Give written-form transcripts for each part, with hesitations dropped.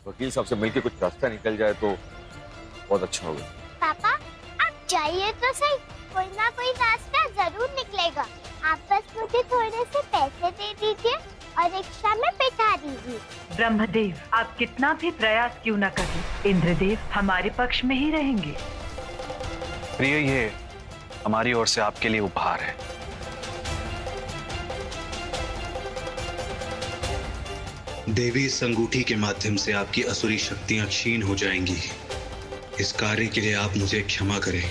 वकील साहब से मिलके कुछ रास्ता निकल जाए तो बहुत अच्छा होगा। पापा आप जाइए तो सही, कोई ना कोई रास्ता जरूर निकलेगा। आप बस मुझे थोड़े से पैसे दे दीजिए और रिक्शा में बैठा दीजिए। ब्रह्मदेव, आप कितना भी प्रयास क्यों न करें, इंद्रदेव हमारे पक्ष में ही रहेंगे। प्रिय, ये हमारी ओर से आपके लिए उपहार है। देवी, इस अंगूठी के माध्यम से आपकी असुरी शक्तियां क्षीण हो जाएंगी। इस कार्य के लिए आप मुझे क्षमा करें।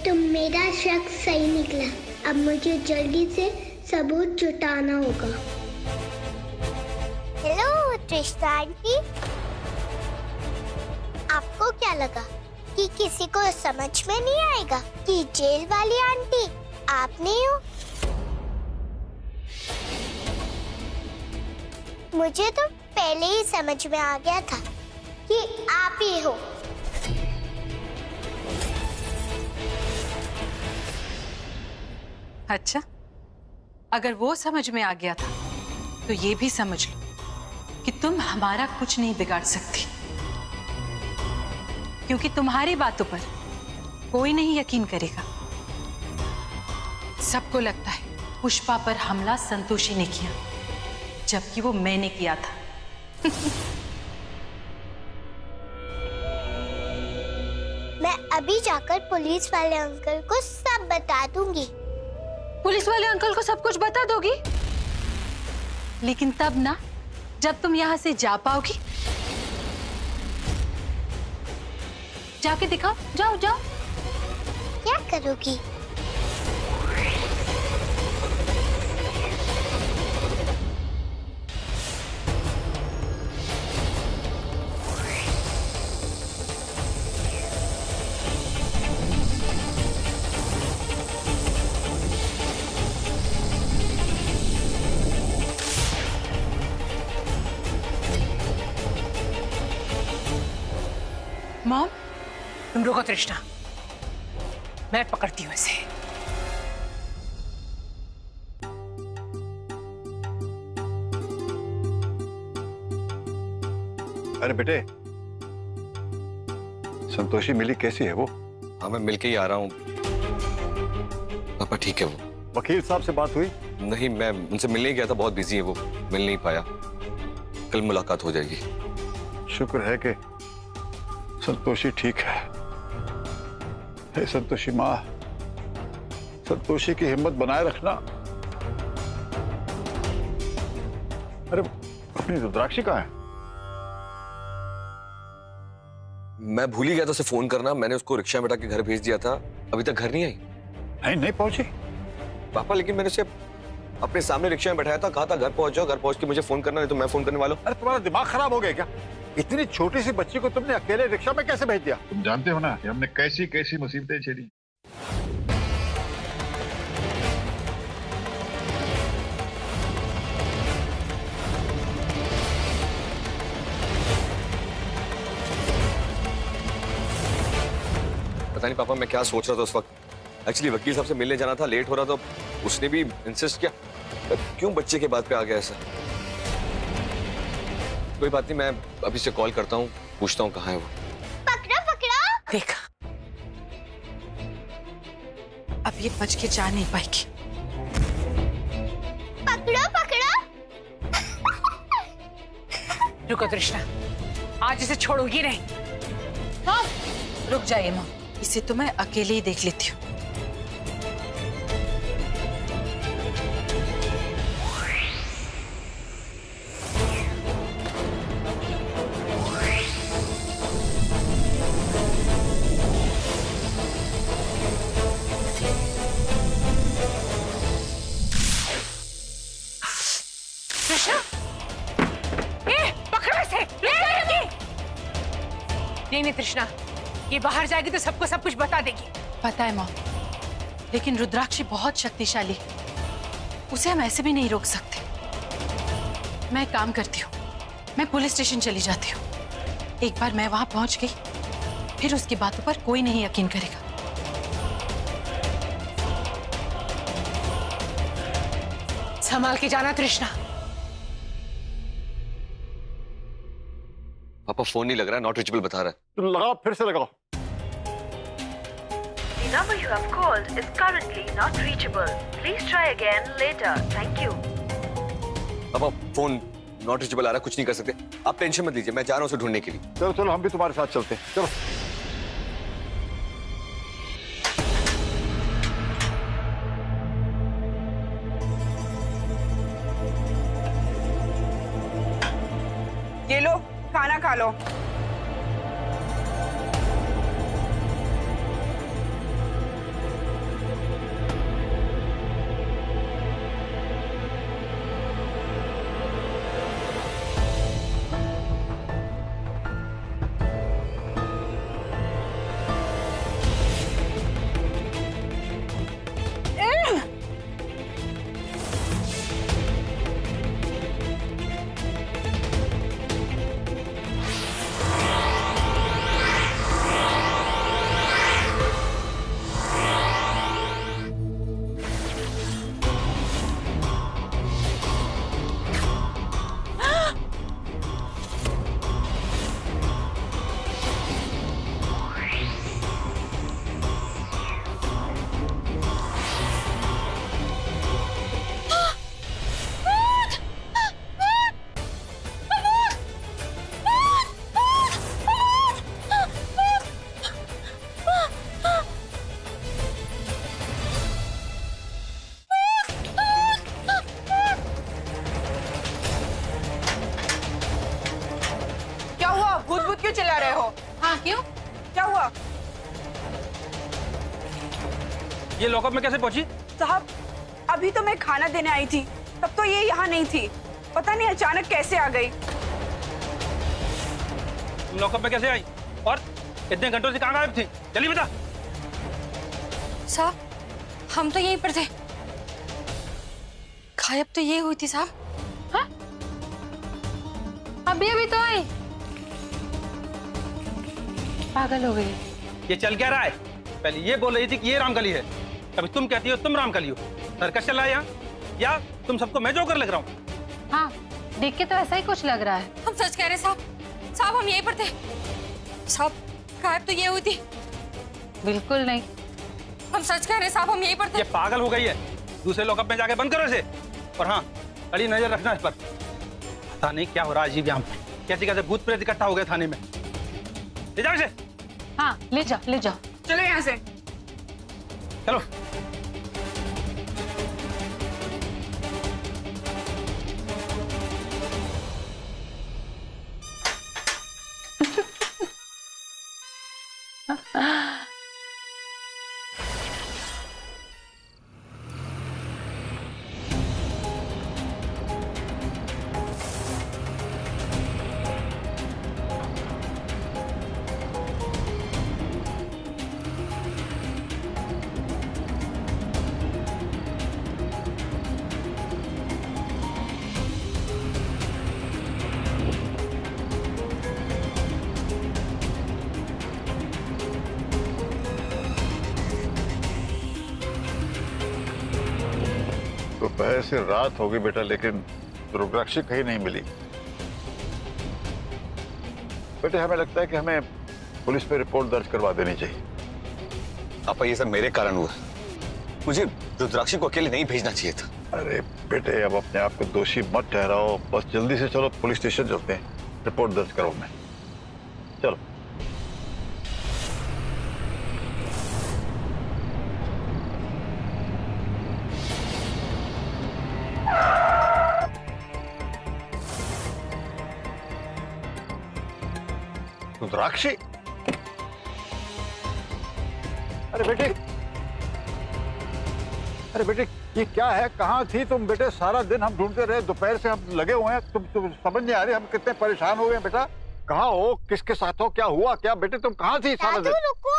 तो मेरा शक सही निकला। अब मुझे जल्दी से सबूत जुटाना होगा। हेलो ट्रिस्टा आंटी, आपको क्या लगा कि किसी को समझ में नहीं आएगा कि जेल वाली आंटी आप नहीं हो? मुझे तो पहले ही समझ में आ गया था कि आप ही हो। अच्छा, अगर वो समझ में आ गया था तो ये भी समझ लो कि तुम हमारा कुछ नहीं बिगाड़ सकती, क्योंकि तुम्हारी बातों पर कोई नहीं यकीन करेगा। सबको लगता है पुष्पा पर हमला संतोषी ने किया, जबकि वो मैंने किया था। मैं अभी जाकर पुलिस वाले अंकल को सब बता दूंगी। पुलिस वाले अंकल को सब कुछ बता दोगी? लेकिन तब ना, जब तुम यहां से जा पाओगी। जाके दिखाओ, जाओ जाओ। क्या करोगी? मॉम, तुम रुको तृष्णा, मैं पकड़ती हूँ इसे। अरे बेटे, संतोषी मिली कैसी है वो? हाँ मैं मिलके ही आ रहा हूँ पापा। ठीक है वो। वकील साहब से बात हुई? नहीं, मैं उनसे मिलने ही गया था, बहुत बिजी है वो, मिल नहीं पाया। कल मुलाकात हो जाएगी। शुक्र है कि संतोषी ठीक है। हे संतोषी माँ, संतोषी की हिम्मत बनाए रखना। अरे अपनी रुद्राक्षी कहाँ है? मैं भूल ही गया था उसे फोन करना। मैंने उसको रिक्शा में बैठा के घर भेज दिया था, अभी तक घर नहीं आई। नहीं पहुंची पापा, लेकिन मैंने उसे अपने सामने रिक्शा में बैठाया था, कहा था घर पहुंच जाओ, घर पहुंच के मुझे फोन करना, नहीं तो मैं फोन करने वाला हूं। अरे तुम्हारा दिमाग खराब हो गया क्या? इतनी छोटी सी बच्ची को तुमने अकेले रिक्शा में कैसे भेज दिया? तुम जानते हो ना कि हमने कैसी कैसी मुसीबतें झेली। पता नहीं पापा मैं क्या सोच रहा था उस वक्त। एक्चुअली वकील साहब से मिलने जाना था, लेट हो रहा था, उसने भी इंसिस्ट किया। क्यों बच्चे के बात पे आ गया ऐसा? कोई बात नहीं, मैं अभी से कॉल करता हूँ, पूछता हूँ कहाँ है वो। पकड़ो पकड़ो। देखा, अब ये बच के जा नहीं पाएगी। पकड़ो पकड़ो। रुको तृष्णा, आज इसे छोड़ोगी नहीं। हाँ, रुक जाइए माँ, इसे तो मैं अकेले ही देख लेती हूँ। नहीं तृष्णा, ये बाहर जाएगी तो सबको सब कुछ बता देगी। पता है मॉम, लेकिन रुद्राक्षी बहुत शक्तिशाली है, उसे हम ऐसे भी नहीं रोक सकते। मैं एक काम करती हूँ, मैं पुलिस स्टेशन चली जाती हूँ। एक बार मैं वहां पहुंच गई, फिर उसकी बातों पर कोई नहीं यकीन करेगा। संभाल के जाना तृष्णा। पापा फोन नहीं लग रहा है, नॉट रीचेबल बता रहा है। तुम लगाओ, फिर से लगाओ। The number you have called is currently not reachable. Please try again later. Thank you. पापा फोन नॉट रीचेबल आ रहा है, कुछ नहीं कर सकते। आप टेंशन मत लीजिए, मैं जा रहा हूँ उसे ढूंढने के लिए। चलो चलो, हम भी तुम्हारे साथ चलते हैं, चलो। ये लो, खाना खा लो। क्यों चिल्ला रहे हो? हाँ क्यों? क्या हुआ? ये लॉकअप में कैसे पहुंची? साहब, अभी तो मैं खाना देने आई थी, तब तो ये यहाँ नहीं थी। पता नहीं अचानक कैसे आ गई। तुम लॉकअप में कैसे आई? और इतने घंटों से कहाँ गायब थी? जल्दी बता। साहब, हम तो यहीं पर थे। गायब तो ये हुई थी साहब। हाँ? अभी तो आई। पागल हो गई। ये चल क्या रहा है? पहले ये बोल रही थी कि ये रामकली है, अभी तुम कहती हो तुम रामकली हो। सर्कस चल रहा है यहाँ, या तुम सबको मैं जोकर लग रहा हूँ? हाँ, देख के तो ऐसा ही कुछ लग रहा है। हम सच कह रहे साहब। साहब हम यहीं पर थे। साहब गायब तो ये हुई थी। बिल्कुल नहीं, हम सच कह रहे साहब, हम यहीं पर थे। ये पागल हो गई है। दूसरे लॉकअप में जाके बंद करो इसे। और हाँ, कड़ी नजर रखना इस पर। पता नहीं क्या हो रहा है अजीब यहाँ पे। कैसे कैसे भूत प्रेत इकट्ठा हो गए थाने में। ले जाओ इसे। हाँ ले जाओ, ले जाओ। चलो यहाँ से। चलो। दोपहर से रात हो गई बेटा, लेकिन रुद्राक्षी कहीं नहीं मिली। बेटे हमें लगता है कि हमें पुलिस पे रिपोर्ट दर्ज करवा देनी चाहिए। पापा ये सब मेरे कारण हुआ। मुझे रुद्राक्षी को अकेले नहीं भेजना चाहिए था। अरे बेटे, अब अपने आप को दोषी मत ठहराओ। बस जल्दी से चलो, पुलिस स्टेशन चलते हैं, रिपोर्ट दर्ज करो। मैं चलो। रुद्राक्षी, अरे बेटे, अरे बेटे ये क्या है? कहाँ थी तुम बेटे? सारा दिन हम ढूंढते रहे, दोपहर से हम लगे हुए हैं। तुम समझ नहीं आ रही हम कितने परेशान हो गए हैं बेटा। कहाँ हो, किसके साथ हो, क्या हुआ क्या? बेटे तुम कहाँ थी सारा दिन? दादू रुको।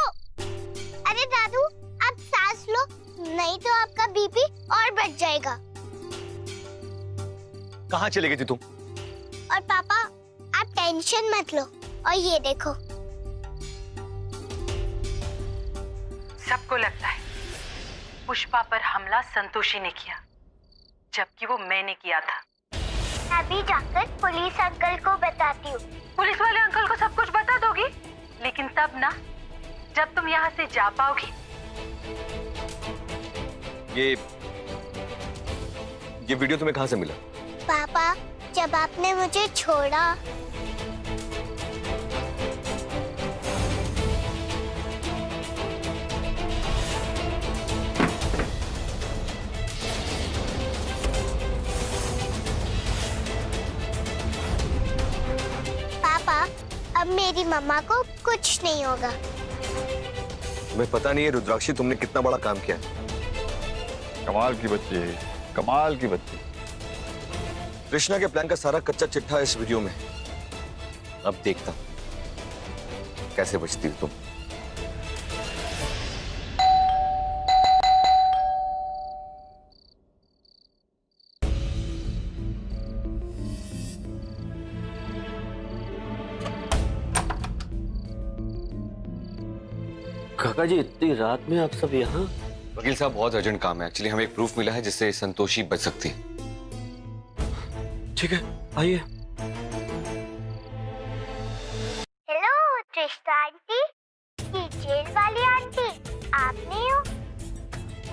अरे दादू आप सांस लो, नहीं तो आपका बीपी और बढ़ जाएगा। कहाँ चले गई थी तुम? और पापा आप टेंशन मत लो, और ये देखो। सबको लगता है पुष्पा पर हमला संतोषी ने किया, जबकि वो मैंने किया था। अभी जाकर पुलिस अंकल को बताती हूँ। पुलिस वाले अंकल को सब कुछ बता दोगी, लेकिन तब ना जब तुम यहाँ से जा पाओगी। ये वीडियो तुम्हें कहाँ से मिला? पापा जब आपने मुझे छोड़ा। पापा अब मेरी मम्मा को कुछ नहीं होगा। तुम्हें पता नहीं है रुद्राक्षी, तुमने कितना बड़ा काम किया। कमाल की बच्ची है, कमाल की बच्ची। कृष्णा के प्लान का सारा कच्चा चिट्ठा इस वीडियो में। अब देखता कैसे बचती हो तुम। काका जी इतनी रात में आप सब यहाँ? वकील साहब बहुत अर्जेंट काम है। एक्चुअली हमें एक प्रूफ मिला है जिससे संतोषी बच सकती है। ठीक है आइए। हेलो त्रिष्टा आंटी, ये जेल वाली आंटी आप नहीं हो?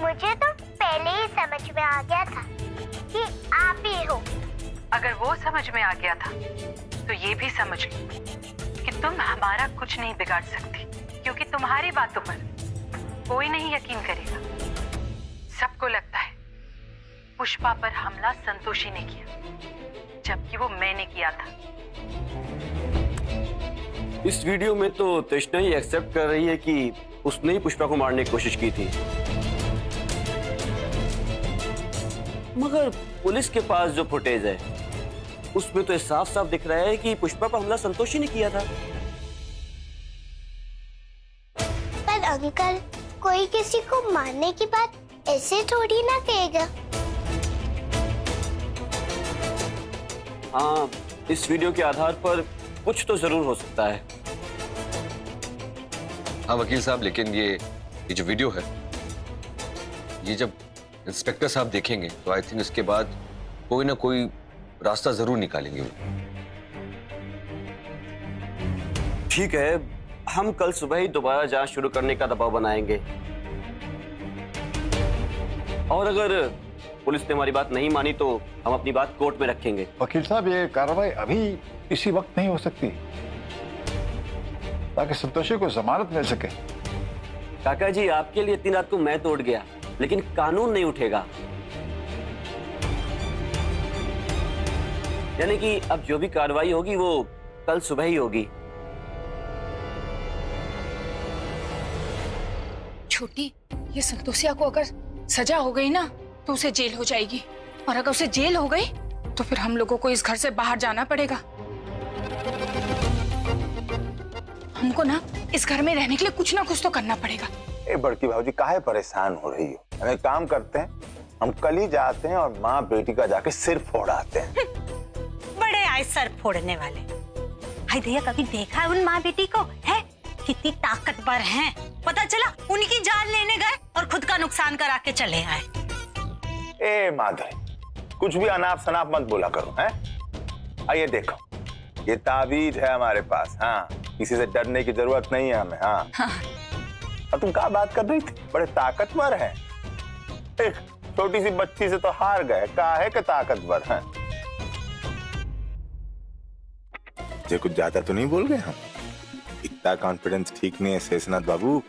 मुझे तो पहले ही समझ में आ गया था कि आप ही हो। अगर वो समझ में आ गया था तो ये भी समझ लो कि तुम हमारा कुछ नहीं बिगाड़ सकती, क्योंकि तुम्हारी बातों पर कोई नहीं यकीन करेगा। सबको लगता है पुष्पा पर हमला संतोषी ने किया, जबकि वो मैंने किया था। इस वीडियो में तो तृष्णा ही एक्सेप्ट कर रही है कि उसने ही पुष्पा को मारने की कोशिश की थी, मगर पुलिस के पास जो फुटेज है उसमें तो साफ साफ दिख रहा है कि पुष्पा पर हमला संतोषी ने किया था। पर अंकल, कोई किसी को मारने की बात ऐसे थोड़ी ना कहेगा। हाँ, इस वीडियो के आधार पर कुछ तो जरूर हो सकता है। हाँ वकील साहब, लेकिन ये जो वीडियो है, ये जब इंस्पेक्टर साहब देखेंगे तो आई थिंक इसके बाद कोई ना कोई रास्ता जरूर निकालेंगे। ठीक है, हम कल सुबह ही दोबारा जांच शुरू करने का दबाव बनाएंगे, और अगर पुलिस ने हमारी बात नहीं मानी तो हम अपनी बात कोर्ट में रखेंगे। वकील साहब, ये कार्रवाई अभी इसी वक्त नहीं हो सकती, ताकि संतोषी को जमानत मिल सके। काका जी, आपके लिए इतनी रात को मैं तोड़ गया, लेकिन कानून नहीं उठेगा। यानी कि अब जो भी कार्रवाई होगी वो कल सुबह ही होगी। छोटी, ये संतोषिया को अगर सजा हो गई ना तो उसे जेल हो जाएगी, और अगर उसे जेल हो गई तो फिर हम लोगों को इस घर से बाहर जाना पड़ेगा। हमको ना इस घर में रहने के लिए कुछ ना कुछ तो करना पड़ेगा। ए बड़की भाजी, काहे परेशान हो रही हो? हम एक काम करते हैं, हम कल ही जाते हैं और माँ बेटी का जाके सिर फोड़ाते हैं। बड़े आए सर फोड़ने वाले। हाय भैया, कभी देखा है उन माँ बेटी को? है कितनी ताकतवर हैं। पता चला उनकी जान लेने गए और खुद का नुकसान करा के चले आए। ए माधुरी, कुछ भी अनाप शनाप मत बोला करो। हैं? आइए देखो, ये ताबीज है हमारे पास। हाँ, किसी से डरने की जरूरत नहीं है हमें। हाँ। और तुम क्या बात कर रही थी? बड़े ताकतवर हैं। एक छोटी सी बच्ची से तो हार गए, काहे के ताकतवर हैं? ये कुछ ज्यादा तो नहीं बोल गए हम? इतना कॉन्फिडेंस ठीक नहीं है शेषनाथ बाबू।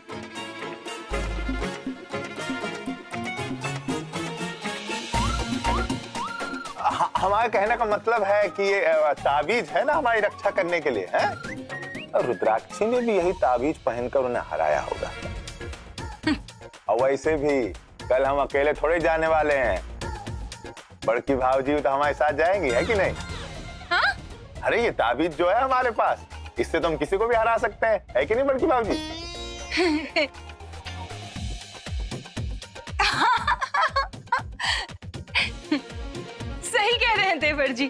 हमारे कहने का मतलब है कि ये ताबीज है ना हमारी रक्षा करने के लिए है। और रुद्राक्षी ने भी यही ताबीज पहनकर उन्हें हराया होगा। और वैसे भी कल हम अकेले थोड़े जाने वाले हैं। बड़की भावजी तो हमारे साथ जाएंगी, है कि नहीं? हाँ? अरे ये ताबीज जो है हमारे पास, इससे तो हम किसी को भी हरा सकते हैं, है कि नहीं बड़की भावजी? कह रहे हैं देवर जी?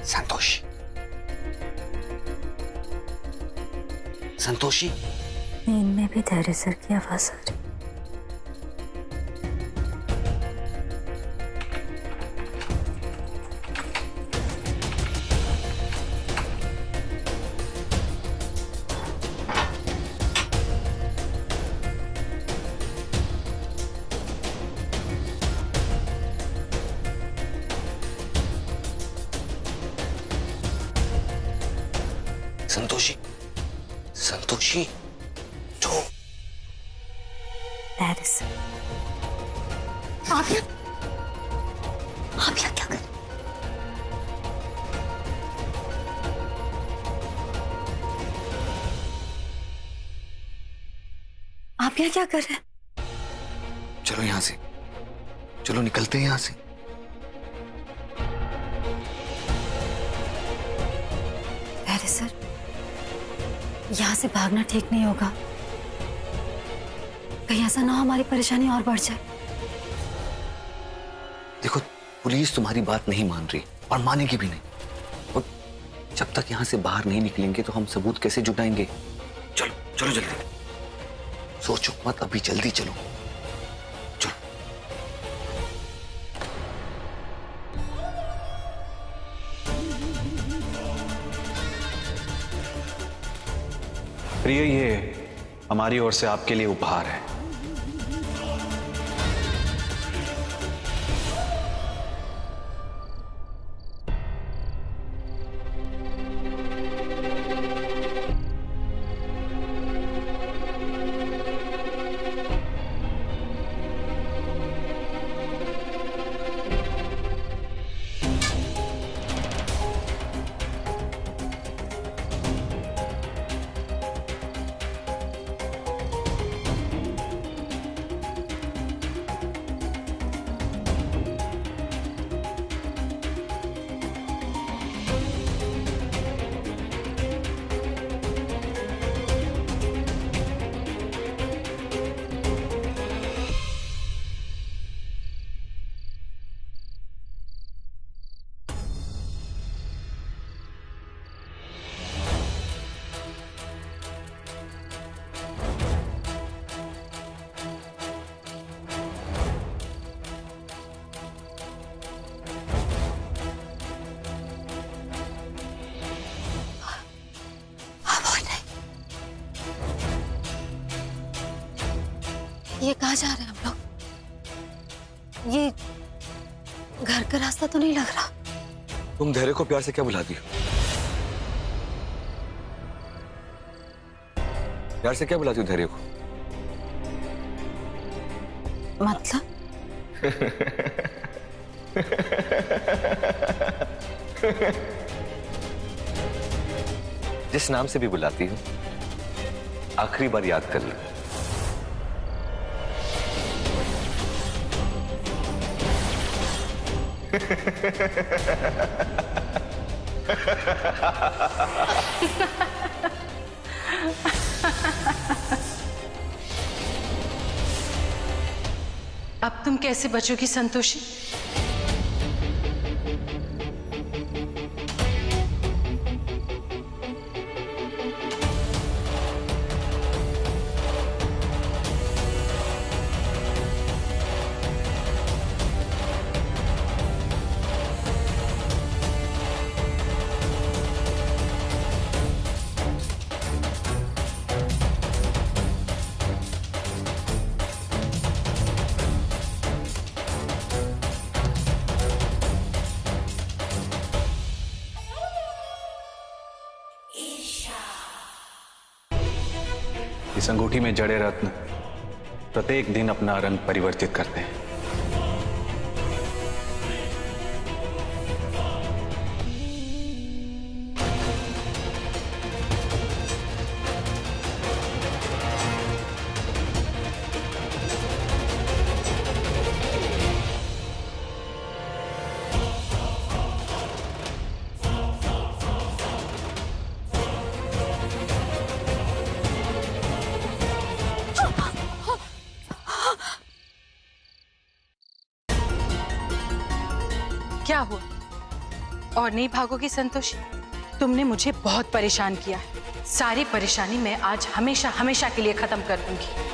संतोषी, संतोषी, नींद में भी धैर्य सर की आवाज आ रही। संतोषी, संतोषी, तो धैर्य सर, आप यहाँ क्या कर? आप यहाँ क्या कर रहे हैं? चलो यहां से, चलो निकलते हैं यहां से। धैर्य सर, यहाँ से भागना ठीक नहीं होगा। कहीं ऐसा ना हो हमारी परेशानी और बढ़ जाए। देखो, पुलिस तुम्हारी बात नहीं मान रही और मानेगी भी नहीं। और जब तक यहाँ से बाहर नहीं निकलेंगे तो हम सबूत कैसे जुटाएंगे? चलो चलो जल्दी, सोचो मत, अभी जल्दी चलो। चलो। प्रिय, ये हमारी ओर से आपके लिए उपहार है। ये कहाँ जा रहे हैं हम लोग? ये घर का रास्ता तो नहीं लग रहा। तुम धैर्य को प्यार से क्या बुलाती हो? प्यार से क्या बुलाती हो धैर्य को? मतलब? जिस नाम से भी बुलाती हूँ, आखिरी बार याद कर लो। अब तुम कैसे बचोगी संतोषी? इस अंगूठी में जड़े रत्न प्रत्येक दिन अपना रंग परिवर्तित करते हैं। हुआ? और नहीं भागोगी संतोषी? तुमने मुझे बहुत परेशान किया है। सारी परेशानी मैं आज हमेशा हमेशा के लिए खत्म कर दूंगी।